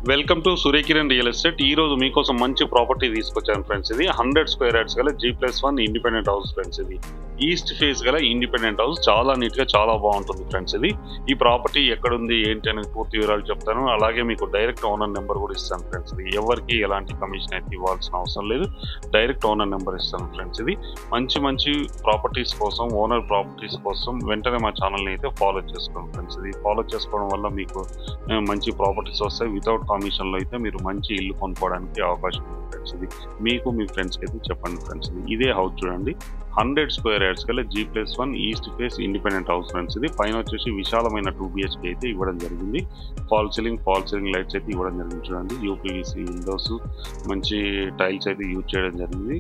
Welcome to Surya Kiran real estate. ఈ రోజు మీకోసం మంచి ప్రాపర్టీ తీసుకొచ్చాను ఫ్రెండ్స్. ఇది 100 స్క్వేర్ యార్డ్స్ గల G+1 ఇండిపెండెంట్ హౌస్ ఫ్రెండ్స్. ఇది ఈస్ట్ ఫేస్ గల ఇండిపెండెంట్ హౌస్. చాలా నీట్ గా చాలా బాగుంటుంది ఫ్రెండ్స్. ఈ ప్రాపర్టీ ఎక్కడుంది ఏంటి అనేది పూర్తి వివరాలు చెప్తాను. అలాగే మీకు డైరెక్ట్ ఓనర్ నెంబర్ కూడా ఇస్తాను ఫ్రెండ్స్. ఇది ఎవరికి ఎలాంటి కమిషన్ అయితే ఇవ్వాల్సిన అవసరం లేదు, డైరెక్ట్ ఓనర్ నెంబర్ ఇస్తాను ఫ్రెండ్స్. ఇది మంచి ప్రాపర్టీస్ కోసం, ఓనర్ ప్రాపర్టీస్ కోసం వెంటనే మా ఛానల్ని అయితే ఫాలో చేసుకోండి ఫ్రెండ్స్. ఇది ఫాలో చేసుకోవడం వల్ల మీకు మంచి ప్రాపర్టీస్ వస్తాయి. వితౌట్ కమిషన్లో అయితే మీరు మంచి ఇల్లు కొనుక్కోవడానికి అవకాశం ఉంది ఫ్రెండ్స్. ఇది మీకు మీ ఫ్రెండ్స్కి అయితే చెప్పండి ఫ్రెండ్స్. ఇదే హౌస్ చూడండి, 100 స్క్వేర్ యార్డ్స్ గల G+1 east face independent house friends. ఇది పైన వచ్చేసి విశాలమైన 2 BHK అయితే ఇవ్వడం జరిగింది. ఫాల్ సీలింగ్ లైట్స్ అయితే ఇవ్వడం జరిగింది చూడండి. UPVC విండోస్, మంచి టైల్స్ అయితే యూజ్ చేయడం జరిగింది.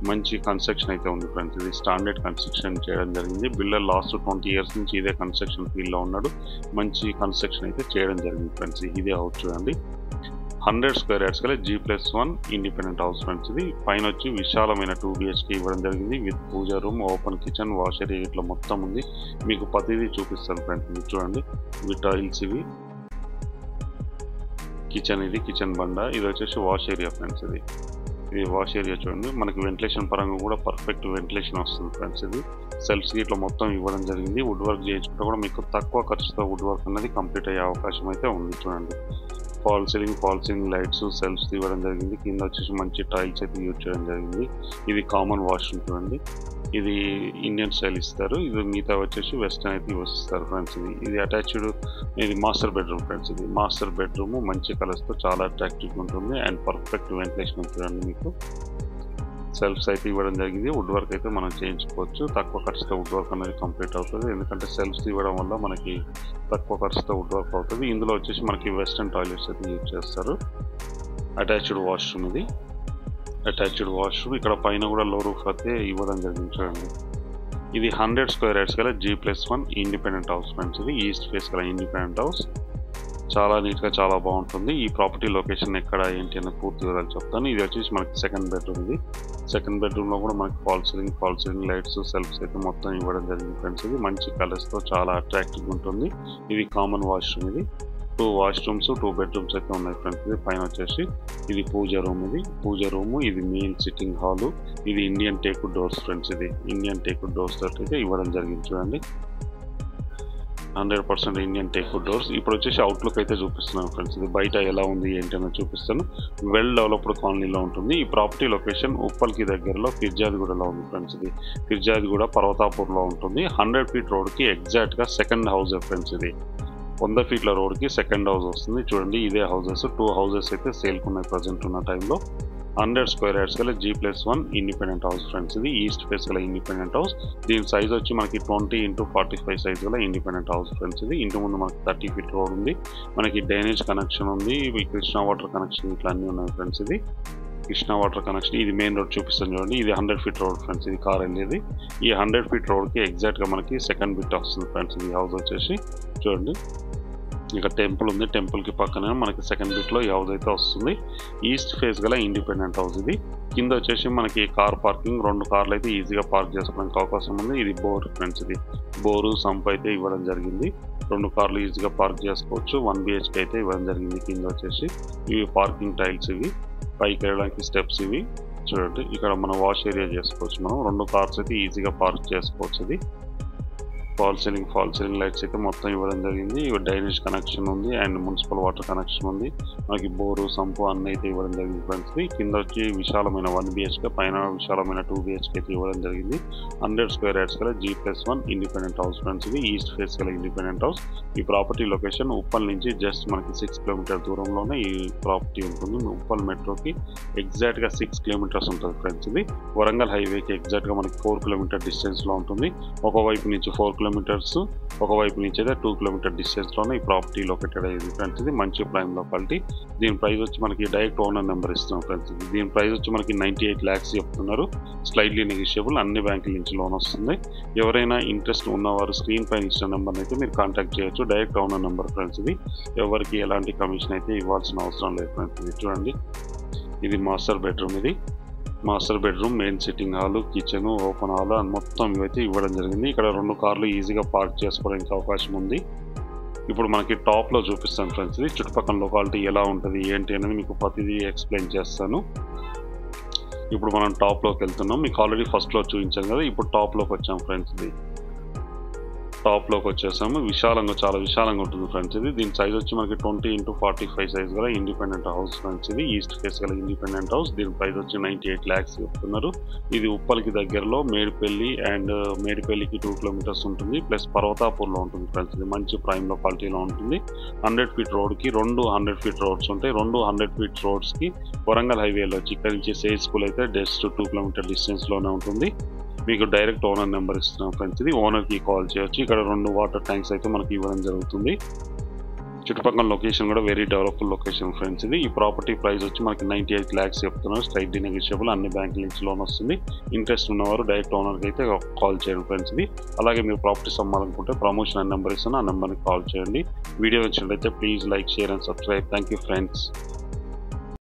మంచి కన్స్ట్రక్షన్ అయితే ఉంది ఫ్రెండ్స్. ఇది స్టాండర్డ్ కన్స్ట్రక్షన్ చేయడం జరిగింది. బిల్డర్ లాస్ట్ 20 years నుంచి ఇదే కన్స్ట్రక్షన్ ఫీల్డ్లో ఉన్నాడు. మంచి కన్స్ట్రక్షన్ అయితే చేయడం జరిగింది ఫ్రెండ్స్. ఇదే హౌస్ చూడండి, 100 స్క్వేర్ యార్డ్స్ గల G+1 ఇండిపెండెంట్ హౌస్ ఫ్రెండ్స్. ఇది పైన వచ్చి విశాలమైన 2 BHK ఇవ్వడం జరిగింది. With puja room, open kitchen, wash area ఇట్లా మొత్తం ఉంది. మీకు ప్రతిదీ చూపిస్తాను ఫ్రెండ్స్. ఇది చూడండి, ఇవి టైల్స్, ఇవి కిచెన్, ఇది కిచెన్ బండ, ఇది వచ్చేసి వాష్ ఏరియా ఫ్రెండ్స్. ఇది వాష్ ఏరియా చూడండి. మనకి వెంటిలేషన్ పరంగా కూడా పర్ఫెక్ట్ వెంటిలేషన్ వస్తుంది ఫ్రెండ్స్. ఇది సెల్ఫ్స్ ఇట్లా మొత్తం ఇవ్వడం జరిగింది. వుడ్ వర్క్ చేయించుకుంటే కూడా మీకు తక్కువ ఖర్చుతో వుడ్ వర్క్ అనేది కంప్లీట్ అయ్యే అవకాశం అయితే ఉంది చూడండి. ఫాల్ సీలింగ్ లైట్స్, సెల్ఫ్స్ ఇవ్వడం జరిగింది. కింద వచ్చేసి మంచి టైల్స్ అయితే యూజ్ చేయడం జరిగింది. ఇది కామన్ వాష్రూమ్ చూడండి. ఇది ఇండియన్ స్టైల్ ఇస్తారు. ఇది మిగతా వచ్చేసి వెస్టర్న్ అయితే ఇస్తారు ఫ్రెండ్స్. ఇది అటాచ్డ్, ఇది మాస్టర్ బెడ్రూమ్ ఫ్రెండ్స్. ఇది మాస్టర్ బెడ్రూమ్ మంచి కలర్స్తో చాలా అట్రాక్టివ్గా ఉంటుంది అండ్ పర్ఫెక్ట్ వెంటిలేషన్ చూడండి. మీకు సెల్ఫ్స్ అయితే ఇవ్వడం జరిగింది. వుడ్ వర్క్ అయితే మనం చేయించుకోవచ్చు. తక్కువ ఖర్చుతో వుడ్ వర్క్ అనేది కంప్లీట్ అవుతుంది. ఎందుకంటే సెల్ఫ్స్ ఇవ్వడం వల్ల మనకి తక్కువ ఖర్చుతో వుడ్ వర్క్ అవుతుంది. ఇందులో వచ్చేసి మనకి వెస్టర్న్ టాయిలెట్స్ అయితే యూజ్ చేస్తారు. అటాచ్డ్ వాష్రూమ్, ఇది అటాచ్డ్ వాష్రూమ్. ఇక్కడ పైన కూడా లో రూఫ్ అయితే ఇవ్వడం జరిగింది చూడండి. ఇది 100 స్క్వేర్ యార్డ్స్ గల G+1 ఇండిపెండెంట్ హౌస్ ఫ్రెండ్స్. ఇది ఈస్ట్ ఫేస్ గల ఇండిపెండెంట్ హౌస్. చాలా నీట్గా చాలా బాగుంటుంది. ఈ ప్రాపర్టీ లొకేషన్ ఎక్కడ ఏంటి అనేది పూర్తి వివరాలు చెప్తాను. ఇది వచ్చేసి మనకి సెకండ్ బెడ్రూమ్. ఇది సెకండ్ బెడ్రూమ్లో కూడా మనకి ఫాల్ సీలింగ్ లైట్స్, సెల్ఫ్స్ అయితే మొత్తం ఇవ్వడం జరిగింది ఫ్రెండ్స్. ఇది మంచి కలర్స్తో చాలా అట్రాక్టివ్గా ఉంటుంది. ఇది కామన్ వాష్రూమ్. ఇది 2 వాష్రూమ్స్ 2 బెడ్రూమ్స్ అయితే ఉన్నాయి ఫ్రెండ్స్. ఇది పైన వచ్చేసి ఇది పూజా రూమ్. ఇది పూజా రూమ్, ఇది మెయిన్ సిట్టింగ్ హాలు. ఇది ఇండియన్ టేక్ డోర్స్ ఫ్రెండ్స్. ఇది ఇండియన్ టేక్ డోర్స్ అయితే ఇవ్వడం జరిగింది చూడండి. 100% ఇండియన్ టేక్ డోర్స్. ఇప్పుడు వచ్చేసి అవుట్లుక్ అయితే చూపిస్తున్నాను ఫ్రెండ్స్. ఇది బయట ఎలా ఉంది ఏంటి అనేది చూపిస్తాను. వెల్ డెవలప్డ్ కాలనీలో ఉంటుంది. ఈ ప్రాపర్టీ లొకేషన్ ఉప్పల్కి దగ్గరలో ఫిర్జాదిగూడలో ఉంది ఫ్రెండ్స్. ఇది ఫిర్జాదిగూడ పర్వతాపూర్లో ఉంటుంది. 100 feet రోడ్కి ఎగ్జాక్ట్గా సెకండ్ హౌస్ ఫ్రెండ్స్. ఇది 100 feet రోడ్కి సెకండ్ హౌస్ వస్తుంది చూడండి. ఇదే హౌసెస్ 2 houses అయితే సేల్కున్నాయి ప్రజెంట్ ఉన్న టైంలో. 100 స్క్వేర్ యార్డ్స్ గల G+1 ఇండిపెండెంట్ హౌస్ ఫ్రెండ్స్. ఇది ఈస్ట్ ఫేస్ గల ఇండిపెండెంట్ హౌస్. దీని సైజ్ వచ్చి మనకి 20x45 సైజ్ గల ఇండిపెండెంట్ హౌస్ ఫ్రెండ్స్. ఇది ఇంటి ముందు మనకి 30 feet రోడ్ ఉంది. మనకి డ్రైనేజ్ కనెక్షన్ ఉంది. కృష్ణా వాటర్ కనెక్షన్ ఇట్లా అన్నీ ఉన్నాయి ఫ్రెండ్స్. ఇది కృష్ణా వాటర్ కనెక్షన్. ఇది మెయిన్ రోడ్ చూపిస్తాను చూడండి. ఇది 100 feet రోడ్ ఫ్రెండ్స్. ఇది కార్ వెళ్ళేది. ఈ 100 feet రోడ్కి ఎగ్జాక్ట్గా మనకి సెకండ్ బిట్ వస్తుంది ఫ్రెండ్స్. ఈ హౌస్ వచ్చేసి చూడండి, ఇక టెంపుల్ ఉంది. టెంపుల్కి పక్కనే మనకి సెకండ్ బిట్లో ఈ హౌస్ అయితే వస్తుంది. ఈస్ట్ ఫేస్ గల ఇండిపెండెంట్ హౌస్. ఇది కింద వచ్చేసి మనకి కార్ పార్కింగ్, 2 కార్లు అయితే ఈజీగా పార్క్ చేసుకోవడానికి అవకాశం ఉంది. ఇది బోర్ ఫ్రెండ్స్. ఇది బోరు సంప్ అయితే ఇవ్వడం జరిగింది. 2 కార్లు ఈజీగా పార్క్ చేసుకోవచ్చు. 1 BHK అయితే ఇవ్వడం జరిగింది. కింద వచ్చేసి ఇవి పార్కింగ్ టైల్స్. ఇవి పైకి వెళ్ళడానికి స్టెప్స్. ఇవి చూడండి, ఇక్కడ మనం వాష్ ఏరియా చేసుకోవచ్చు. మనం 2 కార్స్ అయితే ఈజీగా పార్క్ చేసుకోవచ్చు. ఇది ఫాల్ సీలింగ్ లైట్స్ అయితే మొత్తం ఇవ్వడం జరిగింది. డ్రైనేజ్ కనెక్షన్ ఉంది అండ్ మున్సిపల్ వాటర్ కనెక్షన్ ఉంది. మనకి బోరు సంపు అన్నీ అయితే ఇవ్వడం జరిగింది ఫ్రెండ్స్. కింద వచ్చి విశాలమైన 1 BHK, పైన విశాలమైన 2 BHK అయితే ఇవ్వడం జరిగింది. 100 స్క్వేర్ యార్డ్స్ గల G+1 ఇండిపెండెంట్ హౌస్ ఫ్రెండ్స్. ఇది ఈస్ట్ ఫేస్ గల ఇండిపెండెంట్ హౌస్. ఈ ప్రాపర్టీ లొకేషన్ ఉప్పల్ నుంచి జస్ట్ మనకి 6 kilometers దూరంలోనే ఈ ప్రాపర్టీ ఉంటుంది. ఉప్పల్ మెట్రోకి ఎగ్జాక్ట్గా 6 kilometers ఉంటుంది ఫ్రెండ్స్. ఇది వరంగల్ హైవేకి ఎగ్జాక్ట్గా మనకి 4 kilometer డిస్టెన్స్లో ఉంటుంది. ఒకవైపు నుంచి 4 kilometers, ఒకవైపు నుంచి అయితే 2 kilometer డిస్టెన్స్లోనే ఈ ప్రాపర్టీ లొకేటెడ్ అయ్యింది ఫ్రెండ్స్. ఇది మంచి ప్రైమ్ లొకాలిటీ. దీని ప్రైస్ వచ్చి మనకి డైరెక్ట్ ఓనర్ నెంబర్ ఇస్తున్నాం ఫ్రెండ్స్. దీని ప్రైస్ వచ్చి మనకి 98 lakhs చెప్తున్నారు. స్లైడ్లీ నెగిషియబుల్, అన్ని బ్యాంకుల నుంచి లోన్ వస్తుంది. ఎవరైనా ఇంట్రెస్ట్ ఉన్నవారు స్క్రీన్ పైన ఇచ్చిన నెంబర్ని అయితే మీరు కాంటాక్ట్ చేయొచ్చు. Direct owner number friends. ఇది ఎవరికి ఎలాంటి కమిషన్ అయితే ఇవ్వాల్సిన అవసరం లేదు ఫ్రెండ్స్. ఇది చూడండి, ఇది మాస్టర్ బెడ్రూమ్. ఇది master bedroom, main sitting hall, kitchen, open hall అని మొత్తం ఇవైతే ఇవ్వడం జరిగింది. ఇక్కడ 2 కార్లు ఈజీగా పార్క్ చేసుకోవడానికి అవకాశం ఉంది. ఇప్పుడు మనకి టాప్లో చూపిస్తాను ఫ్రెండ్స్. ఇది చుట్టుపక్కల లొకాలిటీ ఎలా ఉంటుంది ఏంటి అనేది మీకు ప్రతిదీ ఎక్స్ప్లెయిన్ చేస్తాను. ఇప్పుడు మనం టాప్లోకి వెళ్తున్నాం. మీకు ఆల్రెడీ ఫస్ట్లో చూపించాం కదా, ఇప్పుడు టాప్లోకి వచ్చాం ఫ్రెండ్స్. ఇది టాప్లోకి వచ్చేసాము. చాలా విశాలంగా ఉంటుంది ఫ్రెండ్స్. ఇది దీని సైజ్ వచ్చి మనకి 20x45 సైజ్ గల ఇండిపెండెంట్ హౌస్ ఫ్రెండ్స్. ఇది ఈస్ట్ ఫేస్ గల ఇండిపెండెంట్ హౌస్. దీని ప్రైస్ వచ్చి 98 lakhs చెప్తున్నారు. ఇది ఉప్పల్కి దగ్గరలో మేడిపల్లి అండ్ మేడిపల్లికి 2 kilometers ఉంటుంది, ప్లస్ పర్వతాపూర్లో ఉంటుంది ఫ్రెండ్స్. ఇది మంచి ప్రైమ్ లొకాలిటీలో ఉంటుంది. 100 feet రోడ్కి 2 100 feet రోడ్స్ ఉంటాయి. 2 100 feet రోడ్స్కి వరంగల్ హైవేలో వచ్చి ఇక్కడ నుంచి సేజ్ స్కూల్ అయితే జస్ట్ 2 kilometer డిస్టెన్స్లోనే ఉంటుంది. మీకు డైరెక్ట్ ఓనర్ నెంబర్ ఇస్తున్నాం ఫ్రెండ్స్. ఇది ఓనర్కి కాల్ చేయొచ్చు. ఇక్కడ 2 వాటర్ ట్యాంక్స్ అయితే మనకి ఇవ్వడం జరుగుతుంది. చుట్టుపక్కల లొకేషన్ కూడా వెరీ డెవలప్డ్ లొకేషన్ ఫ్రెండ్స్. ఇది ఈ ప్రాపర్టీ ప్రైస్ వచ్చి మనకి 98 lakhs చెప్తున్నారు. స్ట్రైట్ నెగోషియబుల్, అన్ని బ్యాంక్ లింక్స్ లోన్ వస్తుంది. ఇంట్రెస్ట్ ఉన్నవారు డైరెక్ట్ ఓనర్కి అయితే కాల్ చేయండి ఫ్రెండ్స్. ఇది అలాగే మీరు ప్రాపర్టీస్ అమ్మాలనుకుంటే ప్రమోషన్ నెంబర్ ఇస్తాను, ఆ నెంబర్కి కాల్ చేయండి. వీడియో నచ్చినట్లయితే please like, share and subscribe. Thank you friends.